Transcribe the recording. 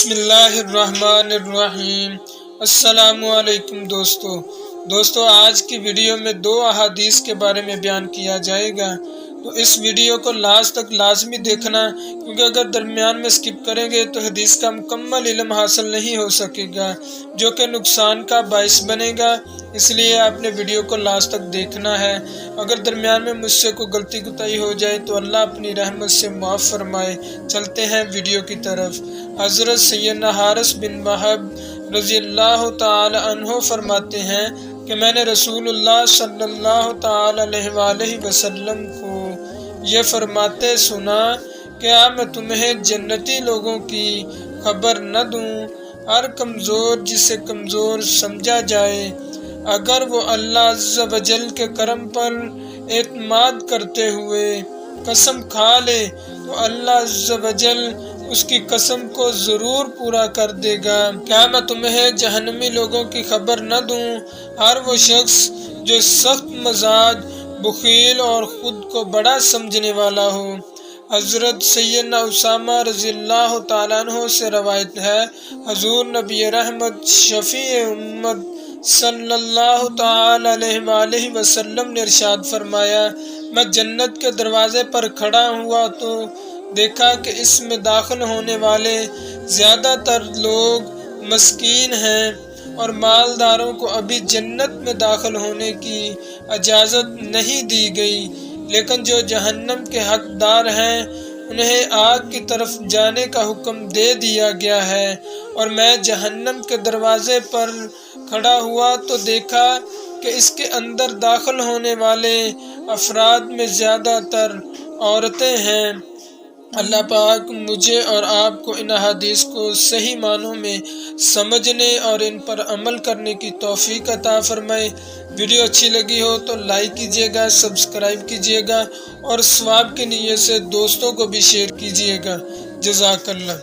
بسم اللہ الرحمن الرحیم۔ السلام علیکم دوستو آج کی ویڈیو میں 2 احادیث کے بارے میں بیان کیا جائے گا، تو اس ویڈیو کو لاسٹ تک لازمی دیکھنا، کیونکہ اگر درمیان میں سکپ کریں گے تو حدیث کا مکمل علم حاصل نہیں ہو سکے گا، جو کہ نقصان کا باعث بنے گا۔ اس لیے آپ نے ویڈیو کو لاسٹ تک دیکھنا ہے۔ اگر درمیان میں مجھ سے کوئی غلطی کوتاہی ہو جائے تو اللہ اپنی رحمت سے معاف فرمائے۔ چلتے ہیں ویڈیو کی طرف۔ حضرت سیدنا حارث بن وہب رضی اللہ تعالی عنہ فرماتے ہیں کہ میں نے رسول اللہ صلی اللہ تعالی علیہ وآلہ وسلم کو یہ فرماتے سنا کہ میں تمہیں جنتی لوگوں کی خبر نہ دوں؟ ہر کمزور جسے کمزور سمجھا جائے، اگر وہ اللہ عز و جل کے کرم پر اعتماد کرتے ہوئے قسم کھا لے تو اللہ عز و جل اس کی قسم کو ضرور پورا کر دے گا۔ کیا میں تمہیں جہنمی لوگوں کی خبر نہ دوں؟ ہر وہ شخص جو سخت مزاج، بخیل اور خود کو بڑا سمجھنے والا ہو۔ حضرت سیدنا اسامہ رضی اللہ تعالیٰ عنہ سے روایت ہے، حضور نبی رحمت شفیع امت صلی اللہ تعالی علیہ وآلہ وسلم نے ارشاد فرمایا، میں جنت کے دروازے پر کھڑا ہوا تو دیکھا کہ اس میں داخل ہونے والے زیادہ تر لوگ مسکین ہیں اور مالداروں کو ابھی جنت میں داخل ہونے کی اجازت نہیں دی گئی، لیکن جو جہنم کے حقدار ہیں انہیں آگ کی طرف جانے کا حکم دے دیا گیا ہے۔ اور میں جہنم کے دروازے پر کھڑا ہوا تو دیکھا کہ اس کے اندر داخل ہونے والے افراد میں زیادہ تر عورتیں ہیں۔ اللہ پاک مجھے اور آپ کو ان احادیث کو صحیح معنوں میں سمجھنے اور ان پر عمل کرنے کی توفیق عطا فرمائے۔ ویڈیو اچھی لگی ہو تو لائک کیجیے گا، سبسکرائب کیجیے گا اور ثواب کی نیت سے دوستوں کو بھی شیئر کیجیے گا۔ جزاک اللہ۔